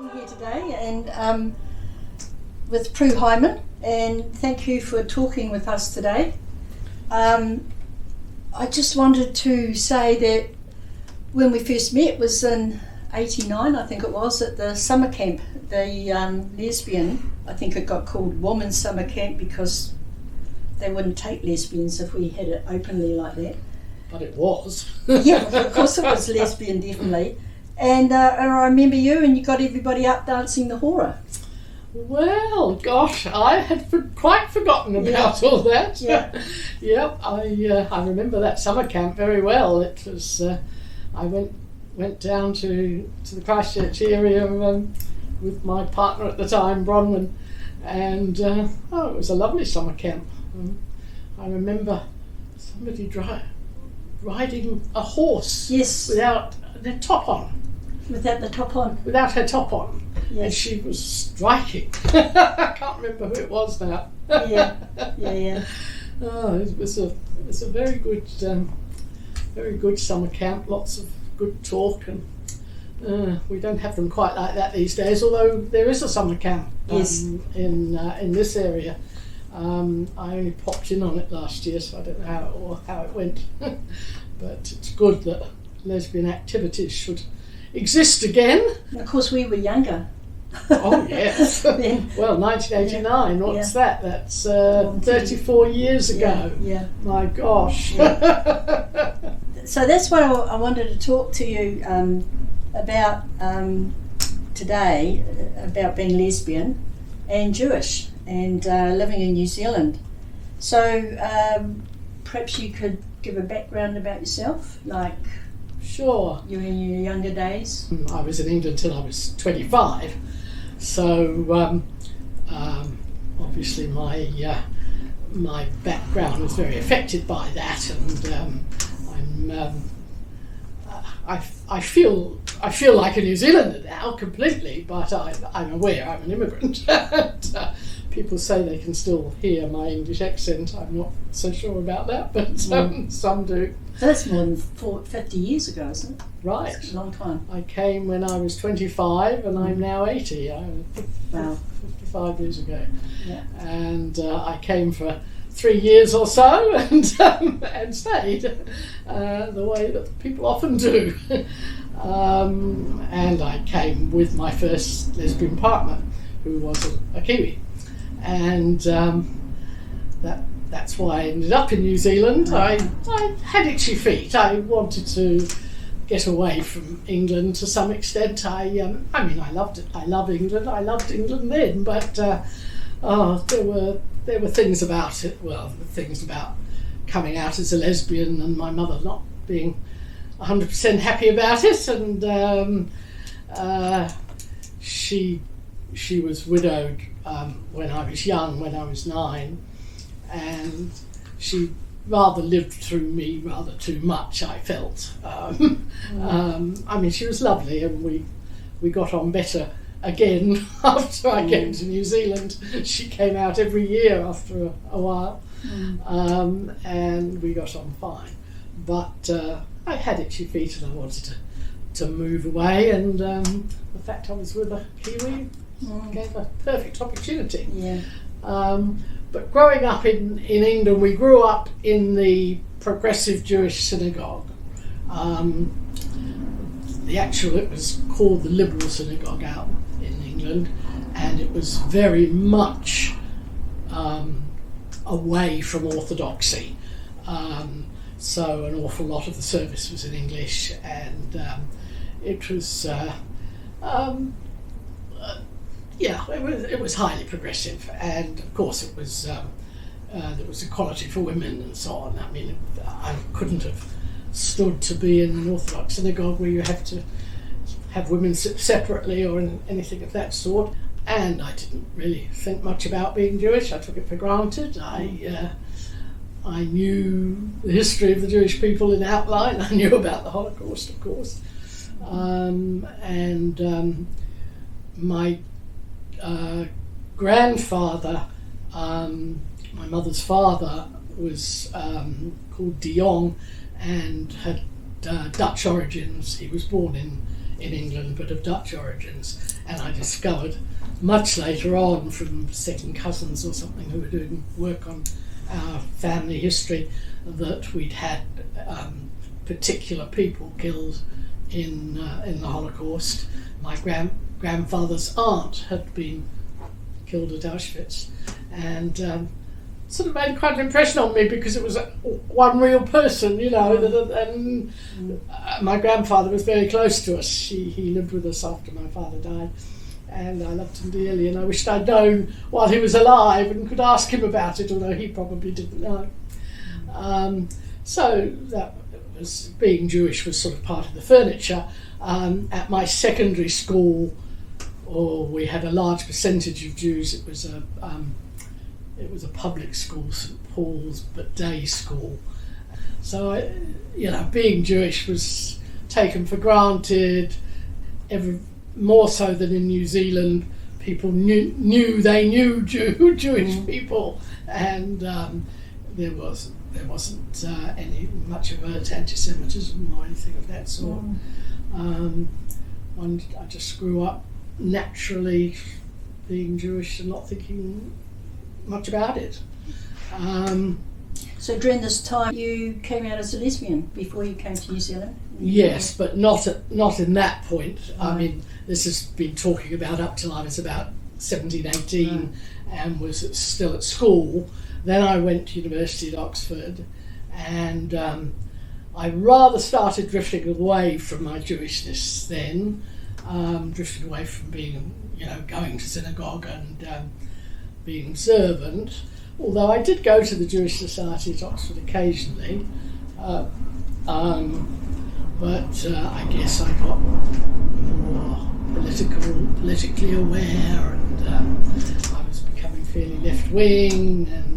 Here today and with Prue Hyman, and thank you for talking with us today. I just wanted to say that when we first met was in '89, I think it was, at the summer camp, the lesbian, I think it got called Women's Summer Camp because they wouldn't take lesbians if we had it openly like that. But it was. Yeah, of course it was lesbian, definitely. And I remember you, and you got everybody up dancing the hora. Well, gosh, I had quite forgotten about all that. Yeah. Yep, I remember that summer camp very well. It was I went down to the Christchurch area with my partner at the time, Bronwyn, and it was a lovely summer camp. I remember somebody riding a horse, Yes, without the top on. without the top on. Without her top on, and Yes. she was striking. I can't remember who it was now. Yeah. Oh, it was a very good summer camp. Lots of good talk, and we don't have them quite like that these days. Although there is a summer camp Yes. in this area. I only popped in on it last year, so I don't know how it went. But it's good that lesbian activities should exist again. Of course, we were younger. Oh yes. Then. Well, 1989. Yeah. What's that? That's 34 years ago. Yeah. My gosh. So that's why I wanted to talk to you about today, about being lesbian and Jewish and living in New Zealand. So perhaps you could give a background about yourself, like Sure. you in your younger days. I was in England till I was 25, so obviously my background was very affected by that, and I feel like a New Zealander now completely, but I'm aware I'm an immigrant. And, people say they can still hear my English accent. I'm not so sure about that, but some do. So that's more than 50 years ago, isn't it? Right. That's a long time. I came when I was 25 and I'm now 80. Wow. 55 years ago. Yeah. And I came for 3 years or so and stayed the way that people often do. And I came with my first lesbian partner, who was a Kiwi. And that's why I ended up in New Zealand. I had itchy feet. I wanted to get away from England to some extent. I loved it. I love England. I loved England then, but there were things about it. Well, things about coming out as a lesbian and my mother not being 100% happy about it, and she was widowed when I was young, when I was 9, and she rather lived through me rather too much, I felt. She was lovely, and we got on better again after I came to New Zealand. She came out every year after a while, and we got on fine. But I had itchy feet and I wanted to move away, and the fact I was with a Kiwi gave a perfect opportunity. Yeah. But growing up in England, we grew up in the progressive Jewish synagogue. It was called the Liberal Synagogue out in England, and it was very much away from orthodoxy. So an awful lot of the service was in English, and it was it was highly progressive, and of course it was there was equality for women and so on. I mean, I couldn't have stood to be in an Orthodox synagogue where you have to have women sit separately or anything of that sort. And I didn't really think much about being Jewish. I took it for granted. I knew the history of the Jewish people in outline. I knew about the Holocaust, of course, and my grandfather, my mother's father, was called De Jong and had Dutch origins. He was born in England, but of Dutch origins, And I discovered much later on from second cousins or something who were doing work on our family history that we'd had particular people killed in the Holocaust. My grandfather's aunt had been killed at Auschwitz, and sort of made quite an impression on me because it was one real person, you know. And my grandfather was very close to us. He lived with us after my father died, and I loved him dearly, and I wished I'd known while he was alive and could ask him about it, although he probably didn't know. So that was, being Jewish was sort of part of the furniture. At my secondary school, we had a large percentage of Jews. It was a public school, St Paul's, but day school. So, being Jewish was taken for granted. More so than in New Zealand, people knew they knew Jewish people, and there wasn't any much of anti-Semitism or anything of that sort. I just grew up naturally being Jewish and not thinking much about it. So during this time you came out as a lesbian before you came to New Zealand? Yes, but not in that point. I mean, this has been talking about up till I was about 17, 18 and was still at school. Then I went to university at Oxford, and I rather started drifting away from my Jewishness then, drifting away from being, going to synagogue and being observant, although I did go to the Jewish Society at Oxford occasionally, but I guess I got more politically aware, and I was becoming fairly left-wing and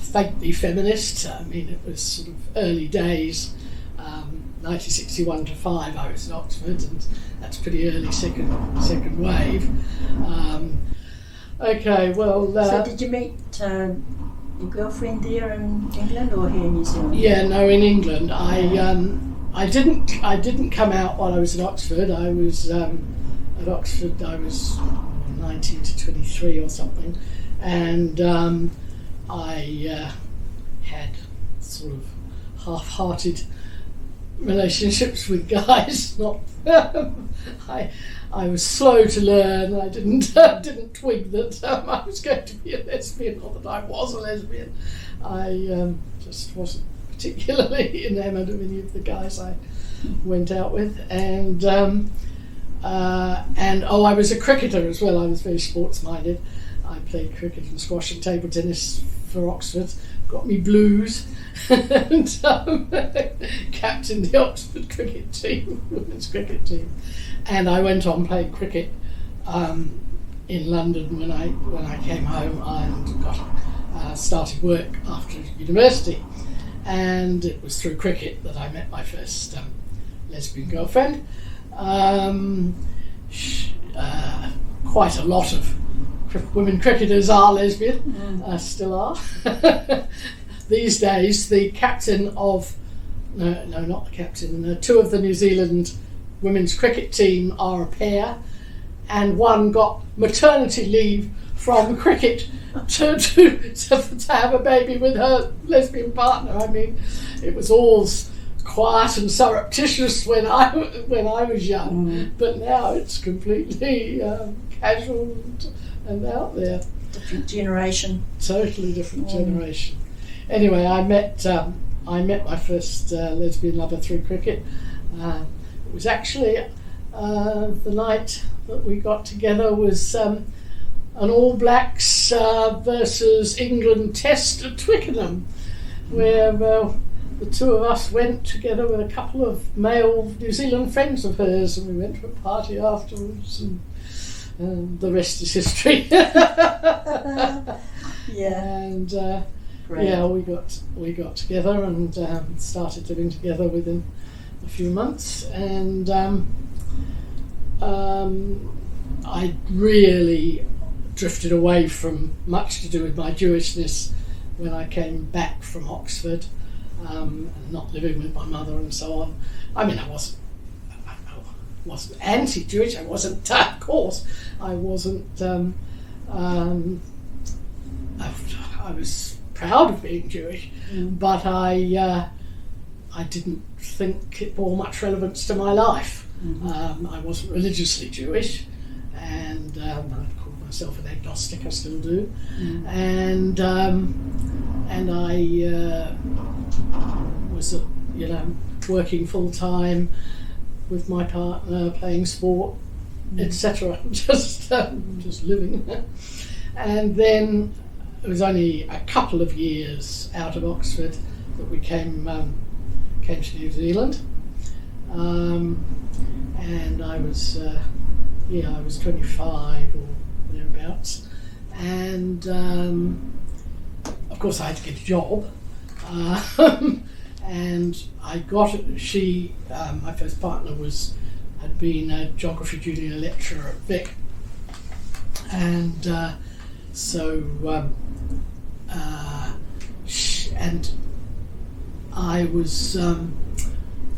faintly feminist. I mean, it was sort of early days, 1961 to 5 I was at Oxford, and that's pretty early second wave. Okay, well... so did you meet your girlfriend there in England or here in New Zealand? Yeah, no, in England. I didn't come out while I was at Oxford. I was at Oxford, I was 19 to 23 or something, and I had sort of half-hearted relationships with guys. Not I was slow to learn. I didn't twig that I was going to be a lesbian, or that I was a lesbian. I just wasn't particularly enamoured of any of the guys I went out with, and I was a cricketer as well. I was very sports-minded. I played cricket and squash and table tennis for Oxford. Got me blues, and captained the Oxford cricket team, women's cricket team, and I went on playing cricket in London when I came home and started work after university, and it was through cricket that I met my first lesbian girlfriend. Quite a lot of women cricketers are lesbian, still are. These days, the captain of, no, not the captain, two of the New Zealand women's cricket team are a pair, and one got maternity leave from cricket to have a baby with her lesbian partner. I mean, it was all quiet and surreptitious when I was young, but now it's completely casual and out there. Different generation. Totally different generation. Anyway, I met my first lesbian lover through cricket. It was actually the night that we got together was an All Blacks versus England test at Twickenham, where the two of us went together with a couple of male New Zealand friends of hers, and we went to a party afterwards, and the rest is history. And we got together and started living together within a few months, and I really drifted away from much to do with my Jewishness when I came back from Oxford, and not living with my mother and so on. I mean, I wasn't anti-Jewish. I wasn't, of course, I wasn't. I was proud of being Jewish, but I didn't think it bore much relevance to my life. I wasn't religiously Jewish, and I called myself an agnostic. I still do, and I was, working full time with my partner, playing sport, etc. Just living. And then it was only a couple of years out of Oxford that we came to New Zealand, and I was 25 or thereabouts, and of course I had to get a job, and I got my first partner had been a geography junior lecturer at Vic, and and I was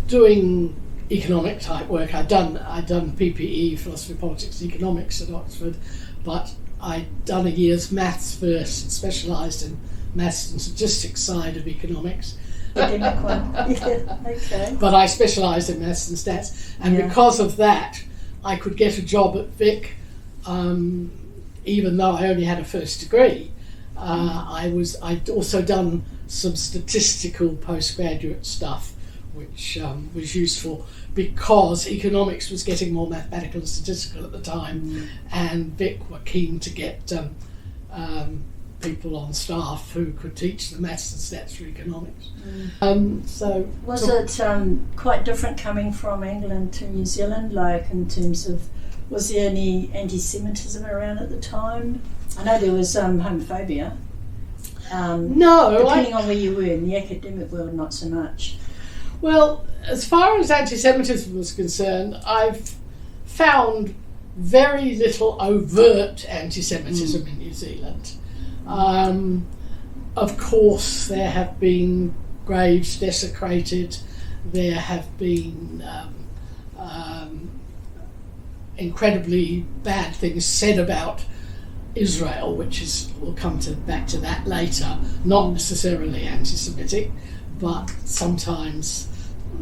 doing economic type work. I'd done PPE, philosophy, politics, economics at Oxford, but I'd done a year's maths first, specialised in maths and statistics side of economics. Academic one. Yeah, okay. But I specialised in maths and stats, and because of that, I could get a job at Vic, even though I only had a first degree. I'd also done some statistical postgraduate stuff, which was useful because economics was getting more mathematical and statistical at the time, and Vic were keen to get people on staff who could teach the maths and stats for economics. Was it quite different coming from England to New Zealand, like in terms of, was there any anti-Semitism around at the time? I know there was homophobia. No. Depending on where you were, in the academic world, not so much. Well, as far as anti-Semitism was concerned, I've found very little overt anti-Semitism in New Zealand. Of course, there have been graves desecrated, there have been incredibly bad things said about Israel, we'll come back to that later, not necessarily anti-Semitic, but sometimes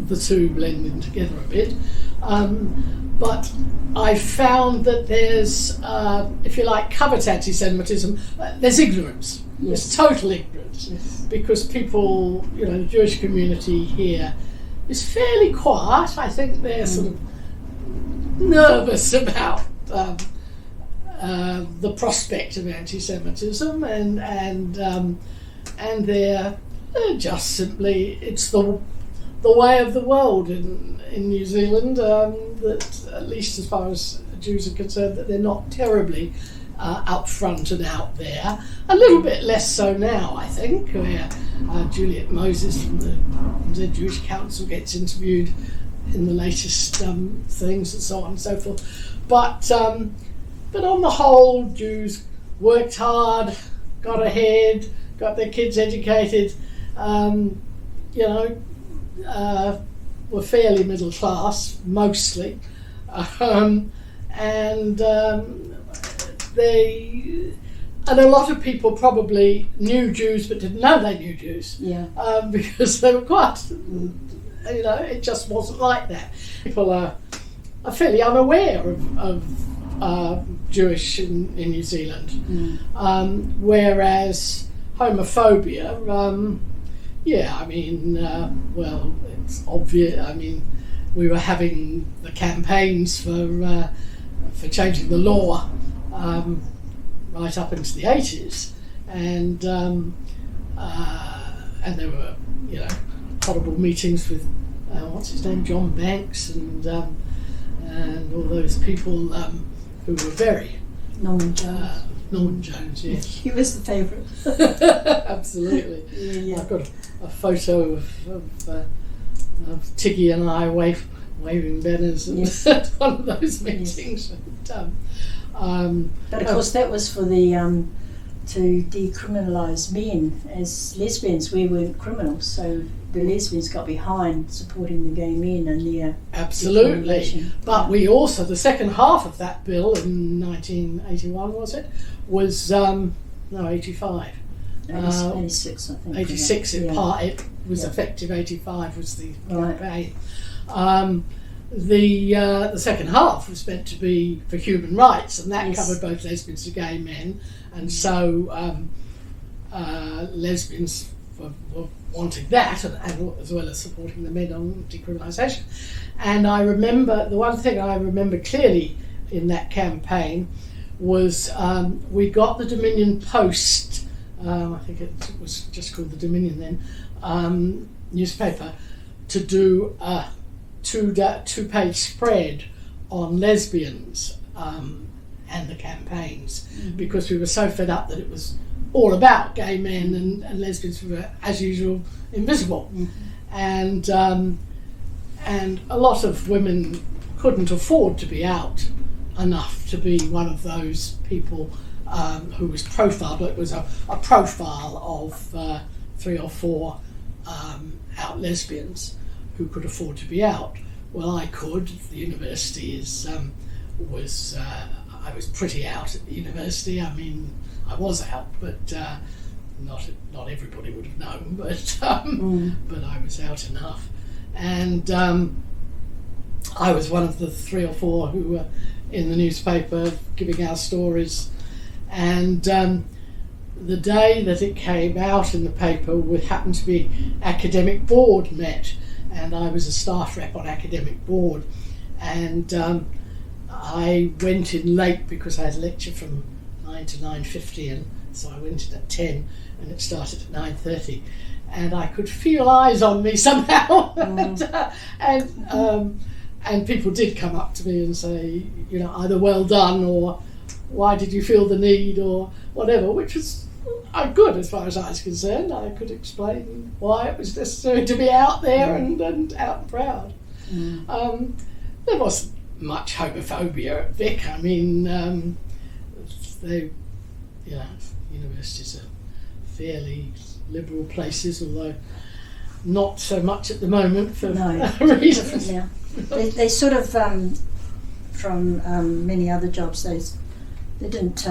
the two blend in together a bit. But I found that there's, if you like, covert anti-Semitism, there's ignorance. Yes. There's total ignorance. Yes. Because people, the Jewish community here is fairly quiet. I think they're sort of nervous about the prospect of anti-Semitism, and they're just simply, it's the way of the world in New Zealand, that at least as far as Jews are concerned, that they're not terribly up front and out there. A little bit less so now, I think, where Juliet Moses from the Jewish Council gets interviewed in the latest things and so on and so forth. But on the whole, Jews worked hard, got ahead, got their kids educated, were fairly middle class, mostly. And a lot of people probably knew Jews but didn't know they knew Jews. Yeah. Because they were quite, it just wasn't like that. People are fairly unaware of Jewish in New Zealand. Whereas homophobia, it's obvious. We were having the campaigns for changing the law right up into the 80s, and there were horrible meetings with what's his name, John Banks, and all those people who were very Norman Jones. Norman Jones, yes. He was the favourite. Absolutely. Yeah. I've got a photo of Tiggy and I waving banners at one of those meetings. Yes. But of course that was for the to decriminalise men as lesbians. We weren't criminals, so the lesbians got behind supporting the gay men and their Absolutely. determination. But we also, the second half of that bill in 1981, was it? Was, 85. 86, I think. 86 in yeah. part, it was Yeah. effective, 85 was the Right. campaign. The second half was meant to be for human rights, and that Yes. covered both lesbians and gay men, and so lesbians were wanting that, and as well as supporting the men on decriminalisation. And I remember, the one thing I remember clearly in that campaign was we got the Dominion Post, I think it was just called the Dominion then, newspaper, to do a two-page spread on lesbians and the campaigns, because we were so fed up that it was all about gay men, and lesbians were, as usual, invisible. And a lot of women couldn't afford to be out enough to be one of those people who was profiled. It was a profile of 3 or 4 out lesbians who could afford to be out. Well, I could. The university I was pretty out at the university. I mean, I was out, but not everybody would have known. But I was out enough, and I was one of the 3 or 4 who were in the newspaper giving our stories. And the day that it came out in the paper happened to be academic board met, and I was a staff rep on academic board, and I went in late because I had a lecture from 9 to 9:50, and so I went in at 10, and it started at 9:30, and I could feel eyes on me somehow. And people did come up to me and say, you know, either well done or why did you feel the need or whatever, which was good as far as I was concerned. I could explain why it was necessary to be out there and out and proud. There wasn't much homophobia at Vic. I mean, universities are fairly liberal places, although not so much at the moment for reasons. Yeah. They sort of, from many other jobs, they didn't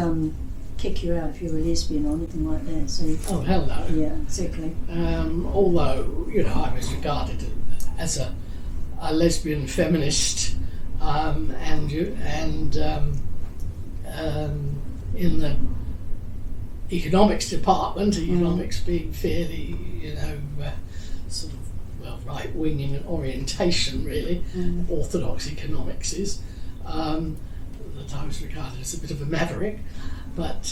kick you out if you were lesbian or anything like that. So Oh, hell no. yeah, exactly. Although, you know, I was regarded as a lesbian feminist, and in the economics department, economics being fairly, you know, sort of, well, right-wing in orientation, really, orthodox economics is, that I was regarded as a bit of a maverick, but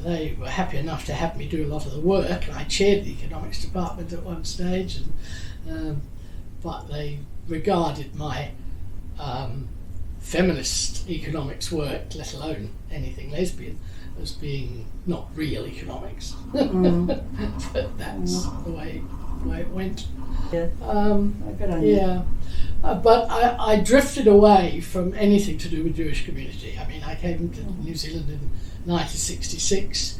they were happy enough to have me do a lot of the work. I chaired the economics department at one stage, and but they regarded my feminist economics work, let alone anything lesbian, as being not real economics. But that's the way it went. Yeah. Good on you. Yeah. But I drifted away from anything to do with Jewish community. I mean, I came to New Zealand in 1966,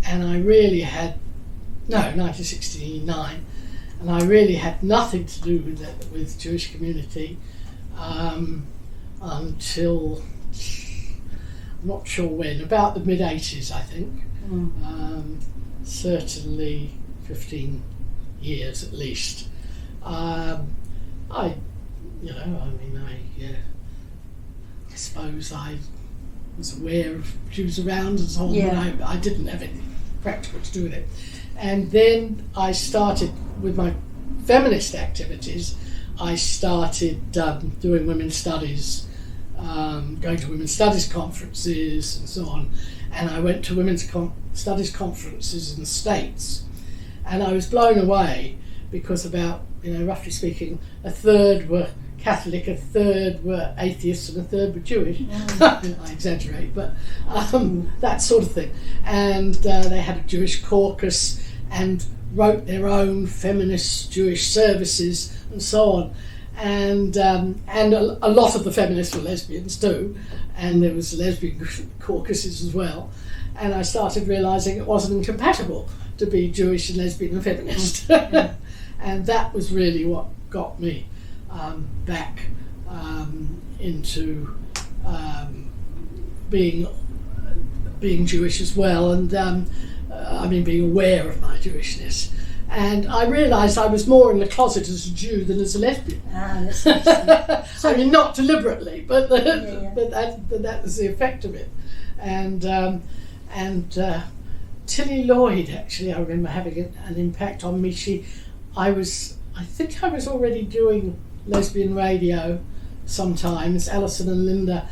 and I really had, 1969, and I really had nothing to do with Jewish community until, I'm not sure when, about the mid-80s, I think. Certainly 15 years at least. I suppose I was aware of Jews around and so on, but I didn't have anything practical to do with it. And then I started with my feminist activities. I started doing women's studies, going to women's studies conferences and so on. And I went to women's studies conferences in the States, and I was blown away because about, roughly speaking, a third were Catholic, a third were atheists, and a third were Jewish. I exaggerate, but that sort of thing. And they had a Jewish caucus and wrote their own feminist Jewish services and so on. And a lot of the feminists were lesbians too, and there was lesbian caucuses as well. and I started realising it wasn't incompatible to be Jewish and lesbian and feminist. And that was really what got me back into being Jewish as well, and being aware of my Jewishness. And I realised I was more in the closet as a Jew than as a lesbian. That's interesting. I mean, not deliberately, but Yeah. but that was the effect of it. And Tilly Lloyd, actually, I remember having an impact on me. I think I was already doing lesbian radio sometimes. Alison and Linda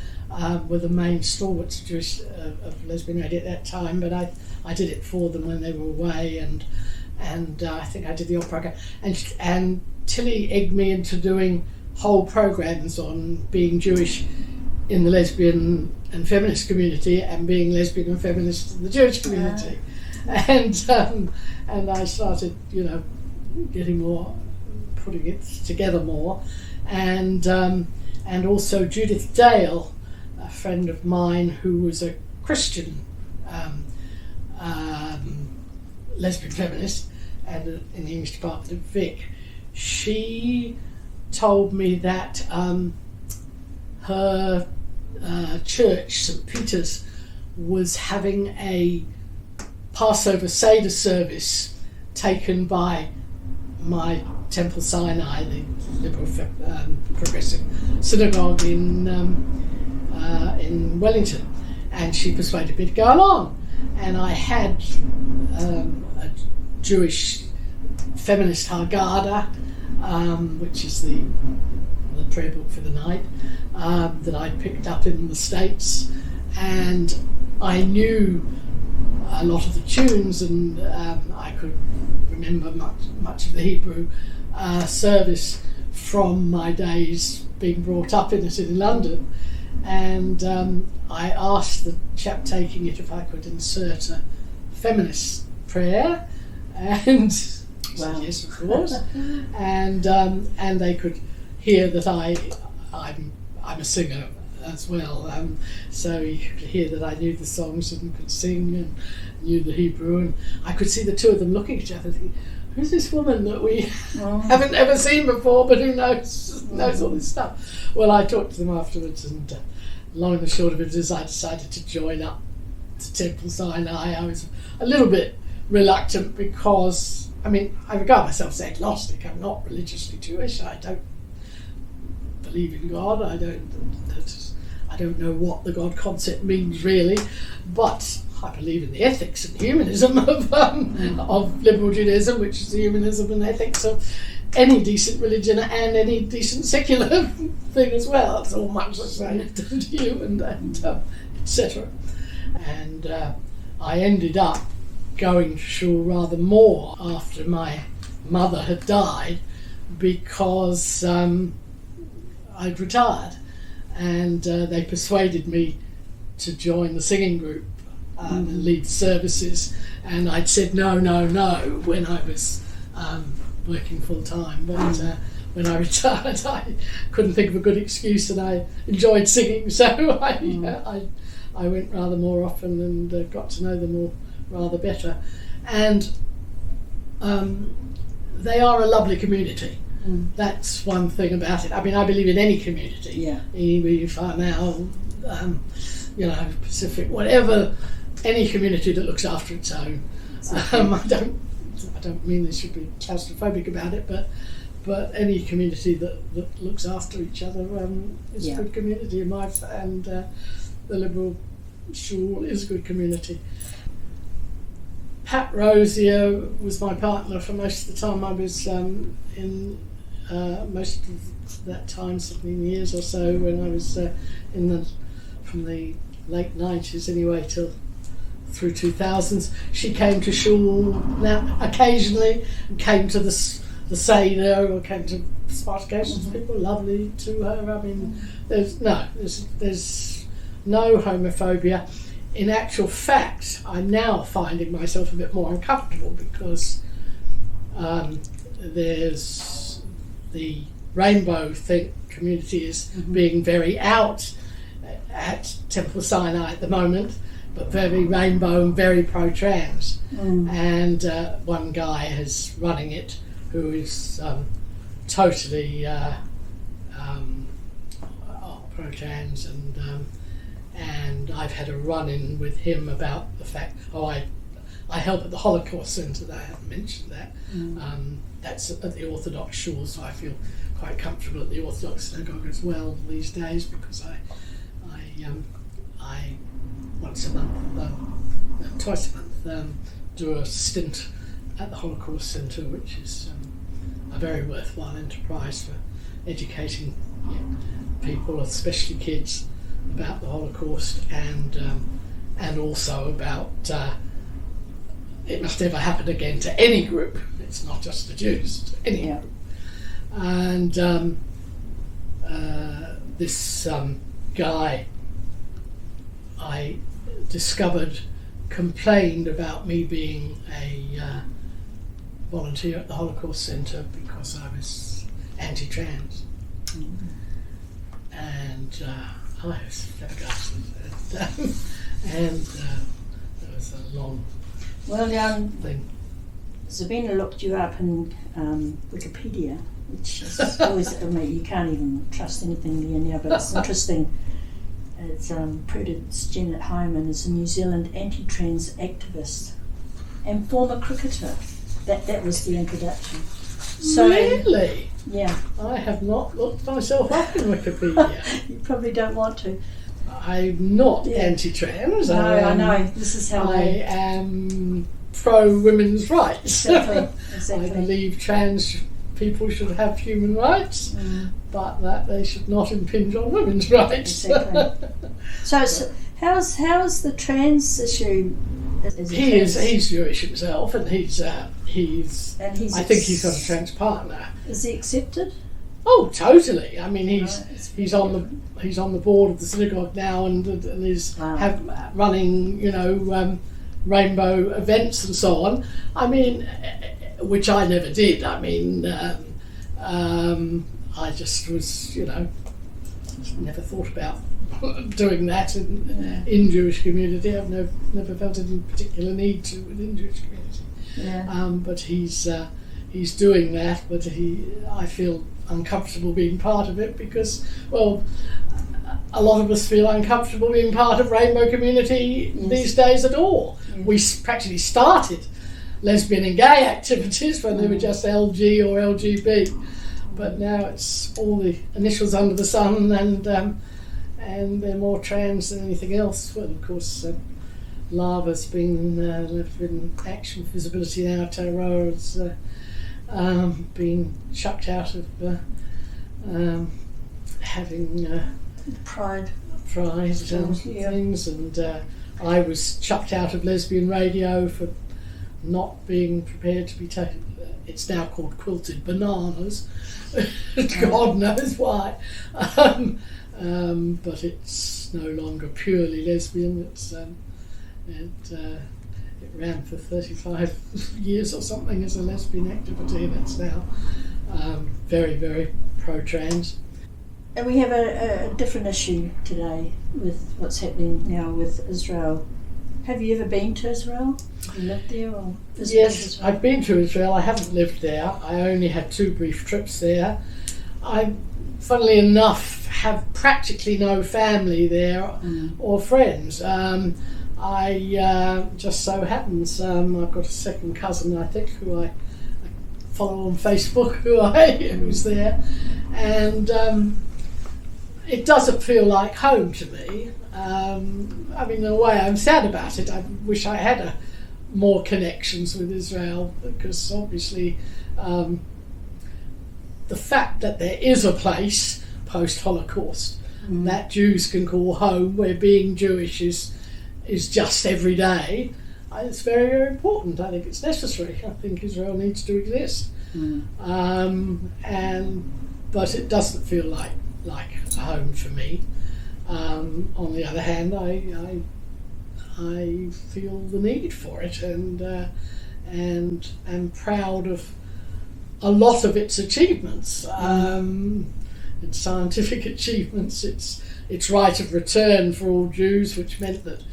were the main stalwarts of lesbian radio at that time, but I did it for them when they were away, and I think I did the odd program. And Tilly egged me into doing whole programs on being Jewish in the lesbian and feminist community, and being lesbian and feminist in the Jewish community. And I started, getting more, putting it together more, and also Judith Dale, a friend of mine who was a Christian lesbian feminist and in the English department at Vic. She told me that her church, St. Peter's, was having a Passover Seder service taken by my Temple Sinai, the liberal progressive synagogue in Wellington, and she persuaded me to go along. And I had a Jewish feminist Haggadah, which is the prayer book for the night, that I'd picked up in the States, and I knew a lot of the tunes, and I could remember much of the Hebrew service from my days being brought up in it in London. And I asked the chap taking it if I could insert a feminist prayer, and said yes, of course. And they could hear that I'm a singer as well, so you could hear that I knew the songs and could sing and knew the Hebrew, and I could see the two of them looking at each other thinking, who's this woman that we haven't ever seen before, but who knows all this stuff? Well, I talked to them afterwards, and long and the short of it is I decided to join up to Temple Sinai. I was a little bit reluctant because, I regard myself as agnostic. I'm not religiously Jewish. I don't believe in God. I don't know what the God concept means really, but I believe in the ethics and humanism of liberal Judaism, which is the humanism and ethics of any decent religion and any decent secular thing as well. It's all much the same to you, and etc. And I ended up going to shul rather more after my mother had died, because I'd retired, and they persuaded me to join the singing group and lead services, and I'd said no when I was working full time, but when I retired I couldn't think of a good excuse, and I enjoyed singing, so I went rather more often and got to know them all rather better, and they are a lovely community. That's one thing about it. I believe in any community, Iwi, Whanau, Pacific, whatever, any community that looks after its own. I don't mean they should be claustrophobic about it, but any community that looks after each other is a good community in my and the liberal shul is a good community. Pat Rosier was my partner for most of the time I was in most of that time, 17 years or so, when I was from the late 90s anyway till through 2000s. She came to shul now occasionally, and came to the Seder, or came to smart occasions. People lovely to her. There's no homophobia. In actual fact, I'm now finding myself a bit more uncomfortable because there's the rainbow community is being very out at Temple Sinai at the moment, but very rainbow and very pro-trans. Mm. And one guy is running it who is totally pro-trans, and I've had a run-in with him about the fact, I help at the Holocaust Centre, I haven't mentioned that. Mm. That's at the Orthodox shul, so I feel quite comfortable at the Orthodox synagogue as well these days, because I once a month, twice a month, do a stint at the Holocaust Centre, which is a very worthwhile enterprise for educating people, especially kids, about the Holocaust, and also about it must never happen again to any group. It's not just the Jews, to any group. And this guy I discovered complained about me being a volunteer at the Holocaust Centre because I was anti-trans. Mm. And I was flabbergasted. And there was a long thing. Sabina looked you up in Wikipedia, which is always, you can't even trust anything there now, but it's interesting. It's Prudence Hyman is a New Zealand anti-trans activist and former cricketer. That was the introduction. So, really? Yeah. I have not looked myself up in Wikipedia. You probably don't want to. I'm not anti-trans. No, I know. This is how I am pro-women's rights. Exactly. I believe trans people should have human rights, but that they should not impinge on women's rights. Exactly. So how's the trans issue? He's Jewish himself, and he's I think he's got a trans partner. Is he accepted? Oh, totally. I mean, he's on the board of the synagogue now, and is running rainbow events and so on. I mean, which I never did. I mean, I just was never thought about doing that in Jewish community. I've never felt any particular need to within Jewish community. Yeah. But he's doing that, but I feel uncomfortable being part of it because, well, a lot of us feel uncomfortable being part of rainbow community these days at all. Yes. We practically started lesbian and gay activities when they were just LG or LGB, but now it's all the initials under the sun, and they're more trans than anything else. Well, of course, LAVA's been Lesbian Action Visibility in Aotearoa has been chucked out of having pride and things, and I was chucked out of lesbian radio for not being prepared to be taken. It's now called Quilted Bananas. God knows why. But it's no longer purely lesbian. It ran for 35 years or something as a lesbian activity, and it's now very, very pro-trans. And we have a different issue today with what's happening now with Israel. Have you ever been to Israel? Have you lived there or visited Yes, Israel? I've been to Israel. I haven't lived there. I only had 2 brief trips there. I, funnily enough, have practically no family there or friends. I just so happens I've got a second cousin, I think, who I follow on Facebook, who's there, and it doesn't feel like home to me. I mean, in a way, I'm sad about it. I wish I had more connections with Israel, because obviously the fact that there is a place post-Holocaust that Jews can call home, where being Jewish is just every day, it's very, very important. I think it's necessary. I think Israel needs to exist. But it doesn't feel like a home for me. On the other hand, I feel the need for it, and am proud of a lot of its achievements. Its scientific achievements, its right of return for all Jews, which meant that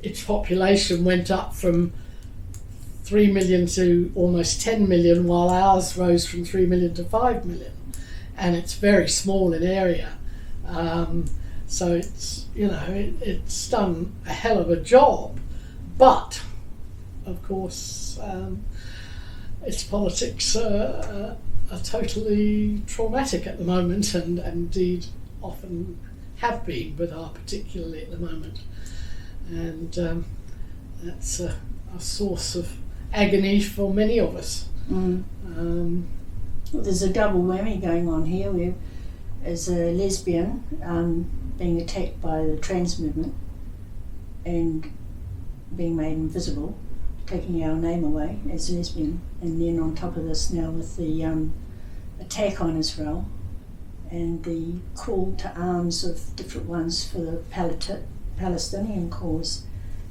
its population went up from 3 million to almost 10 million, while ours rose from 3 million to 5 million. And it's very small in area. So it's, it's done a hell of a job. But, of course, its politics are totally traumatic at the moment, and indeed often have been, but are particularly at the moment. And that's a source of agony for many of us. Well, there's a double whammy going on here. Where, as a lesbian, being attacked by the trans movement and being made invisible, taking our name away as lesbian, and then on top of this now with the attack on Israel and the call to arms of different ones for the Palestinian cause.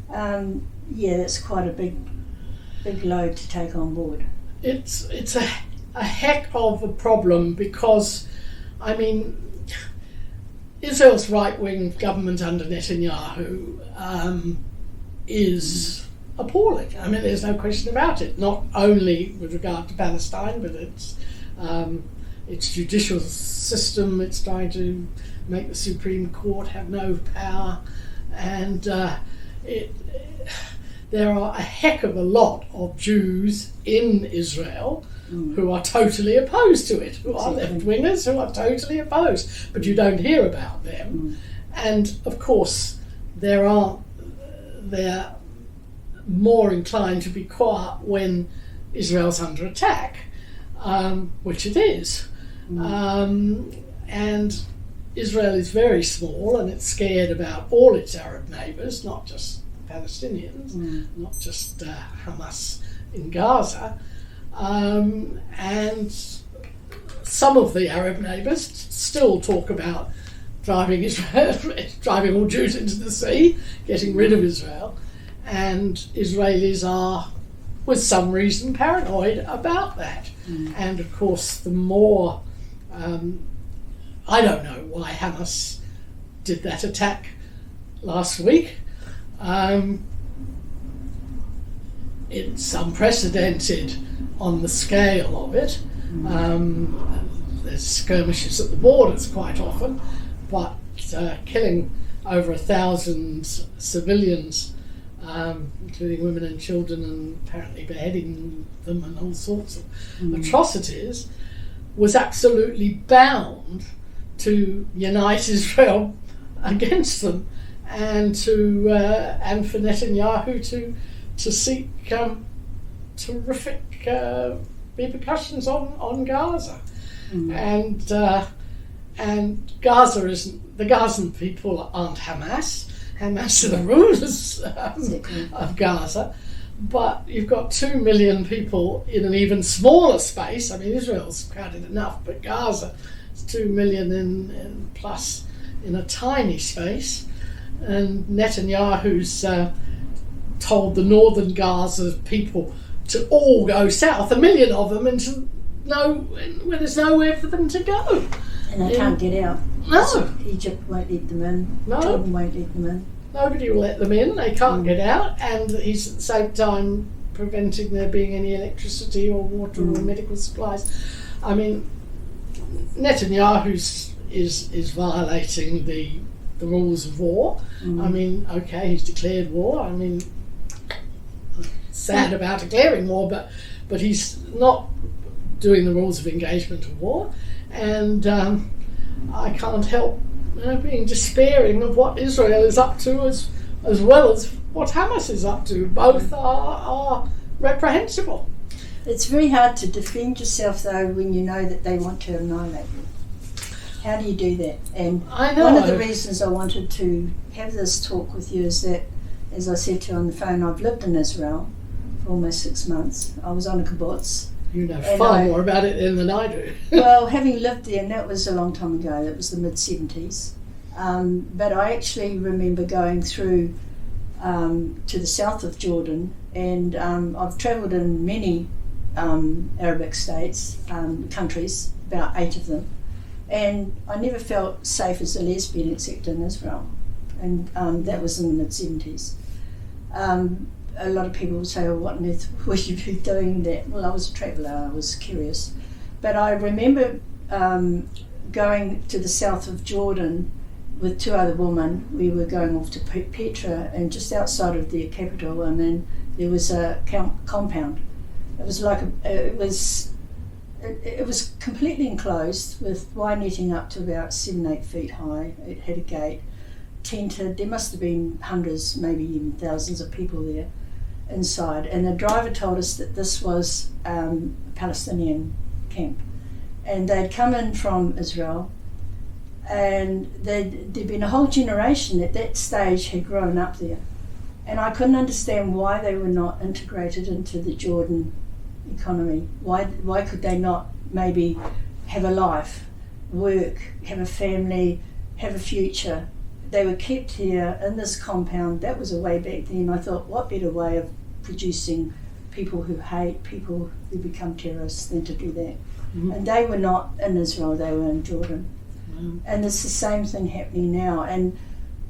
That's quite a big load to take on board. It's a heck of a problem, because, Israel's right-wing government under Netanyahu is appalling. There's no question about it. Not only with regard to Palestine, but its judicial system. It's trying to make the Supreme Court have no power, and there are a heck of a lot of Jews in Israel who are totally opposed to it, who are left-wingers who are totally opposed, but you don't hear about them. And of course they're more inclined to be quiet when Israel's under attack, which it is. And Israel is very small, and it's scared about all its Arab neighbours, not just Palestinians, not just Hamas in Gaza. And some of the Arab neighbours still talk about driving all Jews into the sea, getting rid of Israel. And Israelis are, with some reason, paranoid about that. And of course, the more, I don't know why Hamas did that attack last week. It's unprecedented on the scale of it. There's skirmishes at the borders quite often, but killing over 1,000 civilians, including women and children, and apparently beheading them and all sorts of atrocities, was absolutely bound to unite Israel against them, and for Netanyahu to seek terrific repercussions on Gaza. And Gaza isn't, the Gazan people aren't Hamas. Hamas are the rulers of Gaza, but you've got 2 million people in an even smaller space. Israel's crowded enough, but Gaza is 2 million in plus in a tiny space. And Netanyahu's told the northern Gaza people to all go south, 1 million of them, and where there's nowhere for them to go. And they can't get out. No. So Egypt won't let them in. No. Jordan won't let them in. Nobody will let them in. They can't get out, and he's at the same time preventing there being any electricity or water or medical supplies. Netanyahu is violating the rules of war. Okay, he's declared war. Sad about declaring war, but he's not doing the rules of engagement of war, and I can't help being despairing of what Israel is up to as well as what Hamas is up to. Both are reprehensible. It's very hard to defend yourself, though, when you know that they want to annihilate you. How do you do that? And I know. One of the reasons I wanted to have this talk with you is that, as I said to you on the phone, I've lived in Israel for almost 6 months. I was on a kibbutz. You know far more about it than I do. Well, having lived there, and that was a long time ago, that was the mid-70s. But I actually remember going through to the south of Jordan, and I've travelled in many Arabic states, countries, about 8 of them, and I never felt safe as a lesbian except in Israel, and that was in the mid-70s. a lot of people would say, "Oh, what on earth would you be doing that?" Well, I was a traveller. I was curious, but I remember going to the south of Jordan with 2 other women. We were going off to Petra, and just outside of the capital, and then there was a compound. It was like it was completely enclosed with wire netting up to about 7-8 feet high. It had a gate, tented. There must have been hundreds, maybe even thousands of people there inside. And the driver told us that this was a Palestinian camp, and they'd come in from Israel, and there'd been a whole generation at that stage had grown up there. And I couldn't understand why they were not integrated into the Jordan economy. Why could they not maybe have a life, work, have a family, have a future? They were kept here in this compound. That was a way back then. I thought, what better way of producing people who hate, people who become terrorists than to do that? Mm-hmm. And they were not in Israel, they were in Jordan. Mm-hmm. And it's the same thing happening now. And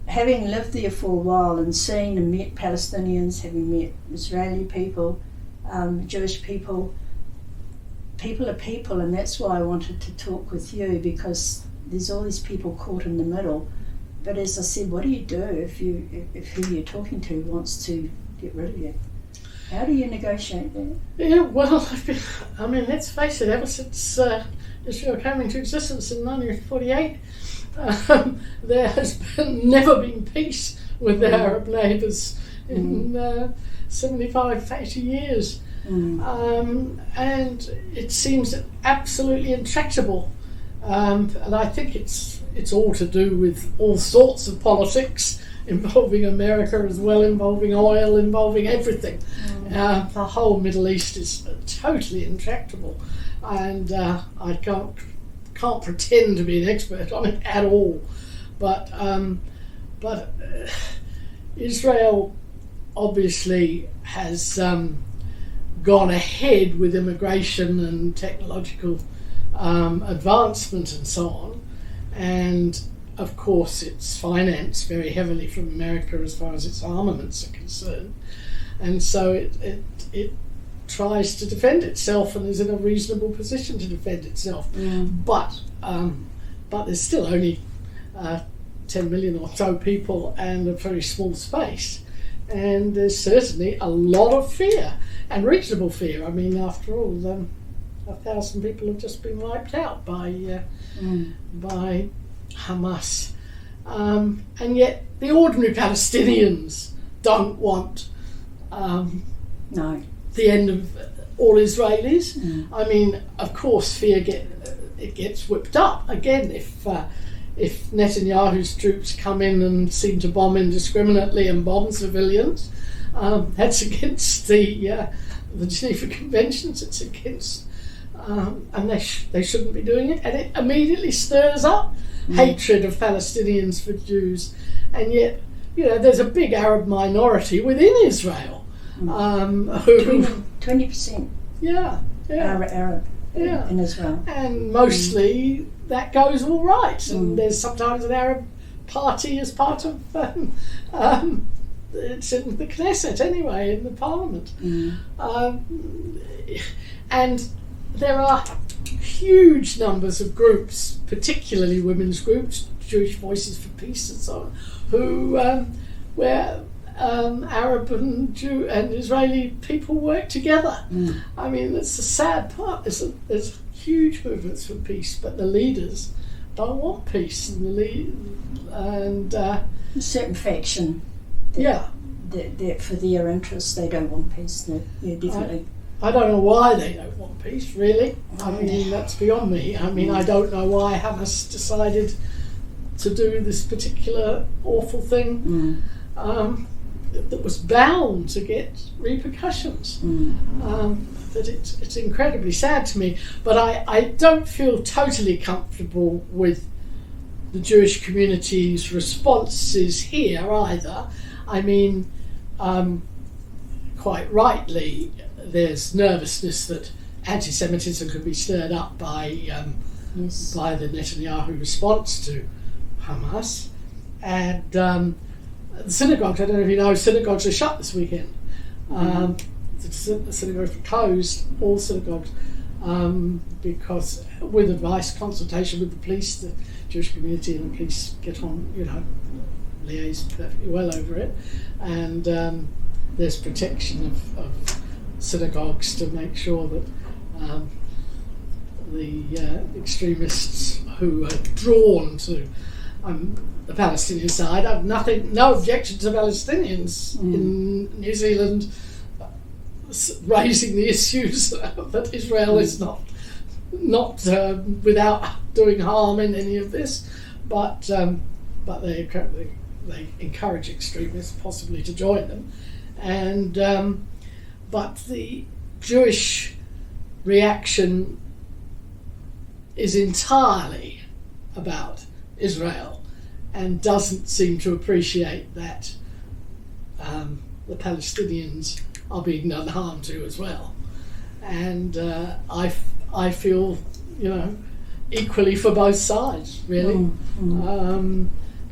having lived there for a while and seen and met Palestinians, having met Israeli people, Jewish people, people are people, and that's why I wanted to talk with you, because there's all these people caught in the middle. But as I said, what do you do if who you're talking to wants to get rid of you? How do you negotiate that? Yeah, well, let's face it, ever since Israel came into existence in 1948, there has never been peace with their Arab neighbours in 75, 80 years. And it seems absolutely intractable. And I think it's all to do with all sorts of politics involving America as well, involving oil, involving everything. The whole Middle East is totally intractable, and I can't pretend to be an expert on it at all. But Israel obviously has gone ahead with immigration and technological advancement and so on, and of course it's financed very heavily from America as far as its armaments are concerned, and so it tries to defend itself and is in a reasonable position to defend itself. But there's still only 10 million or so people and a very small space, and there's certainly a lot of fear, and reasonable fear. I mean, after all, 1,000 people have just been wiped out by Hamas, and yet the ordinary Palestinians don't want the end of all Israelis. I mean, of course, fear gets whipped up again if Netanyahu's troops come in and seem to bomb indiscriminately and bomb civilians. That's against the Geneva Conventions. It's against, and they shouldn't be doing it. And it immediately stirs up hatred of Palestinians for Jews. And yet, there's a big Arab minority within Israel who 20%. Arab in Israel, and mostly that goes all right. And there's sometimes an Arab party as part of it's in the Knesset anyway, in the parliament, and there are huge numbers of groups, particularly women's groups, Jewish Voices for Peace and so on, who where Arab and Jew and Israeli people work together. I mean, that's the sad part. There's huge movements for peace, but the leaders don't want peace, and a certain faction. That for their interests, they don't want peace. Definitely. I don't know why they don't want peace, really. I mean, that's beyond me. I mean, I don't know why Hamas decided to do this particular awful thing that was bound to get repercussions. That it's incredibly sad to me. But I don't feel totally comfortable with the Jewish community's responses here either. I mean, quite rightly, there's nervousness that anti-Semitism could be stirred up by the Netanyahu response to Hamas, and the synagogues, I don't know if you know, synagogues are shut this weekend. The synagogues were closed, all synagogues, because with advice, consultation with the police, the Jewish community and the police get on, liaise perfectly well over it, and there's protection of synagogues to make sure that the extremists who are drawn to the Palestinian side have no objection to Palestinians in New Zealand raising the issues that Israel is not without doing harm in any of this, but they encourage extremists possibly to join them, and but the Jewish reaction is entirely about Israel and doesn't seem to appreciate that the Palestinians are being done harm to as well. And I feel, equally for both sides, really.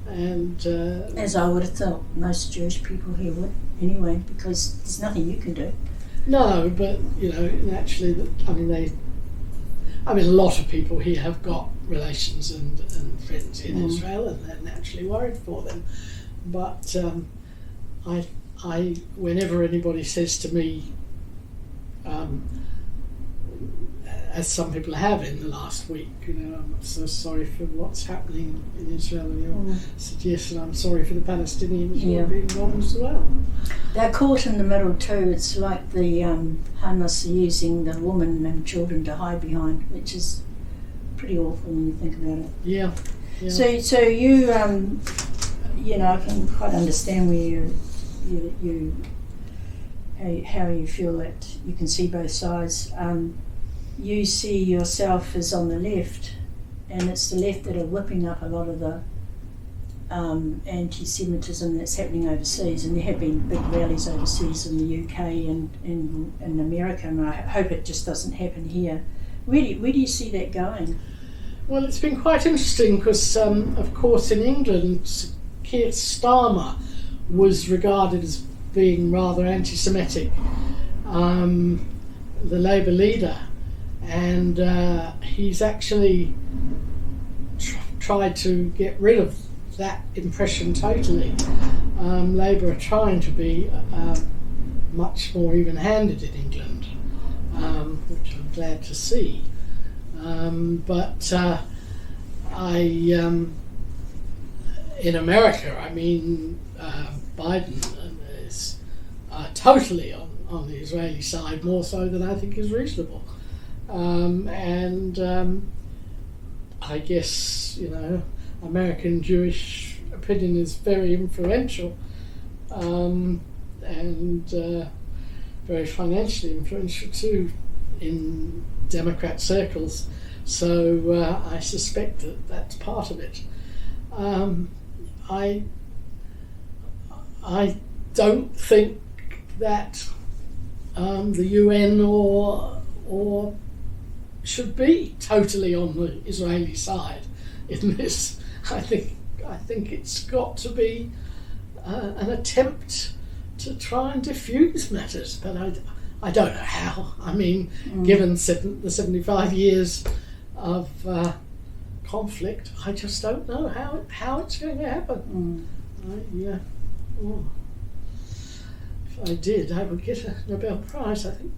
As I would have thought most Jewish people here would, anyway, because there's nothing you can do. No, but naturally, a lot of people here have got relations and friends in Israel, and they're naturally worried for them. But I whenever anybody says to me, as some people have in the last week, I'm so sorry for what's happening in Israel, and I said yes, and I'm sorry for the Palestinians who are being bombed as well. They're caught in the middle too. It's like the Hamas are using the women and children to hide behind, which is pretty awful when you think about it. Yeah. So you, I can quite understand where how you feel that you can see both sides. You see yourself as on the left, and it's the left that are whipping up a lot of the anti-Semitism that's happening overseas, and there have been big rallies overseas in the UK and in America, and I hope it just doesnn't happen here. Where do you see that going? Well, it's been quite interesting because, of course, in England, Keir Starmer was regarded as being rather anti-Semitic, the Labour leader, and he's actually tried to get rid of that impression totally. Labour are trying to be much more even-handed in England, which I'm glad to see. But in America, Biden is totally on the Israeli side, more so than I think is reasonable. I guess, American Jewish opinion is very influential, and very financially influential too in Democrat circles. So I suspect that that's part of it. I don't think that the UN or should be totally on the Israeli side in this. I think it's got to be an attempt to try and diffuse matters, but I don't know how. Given the 75 years of conflict, I just don't know how it's going to happen. If I did, I would get a Nobel Prize, I think.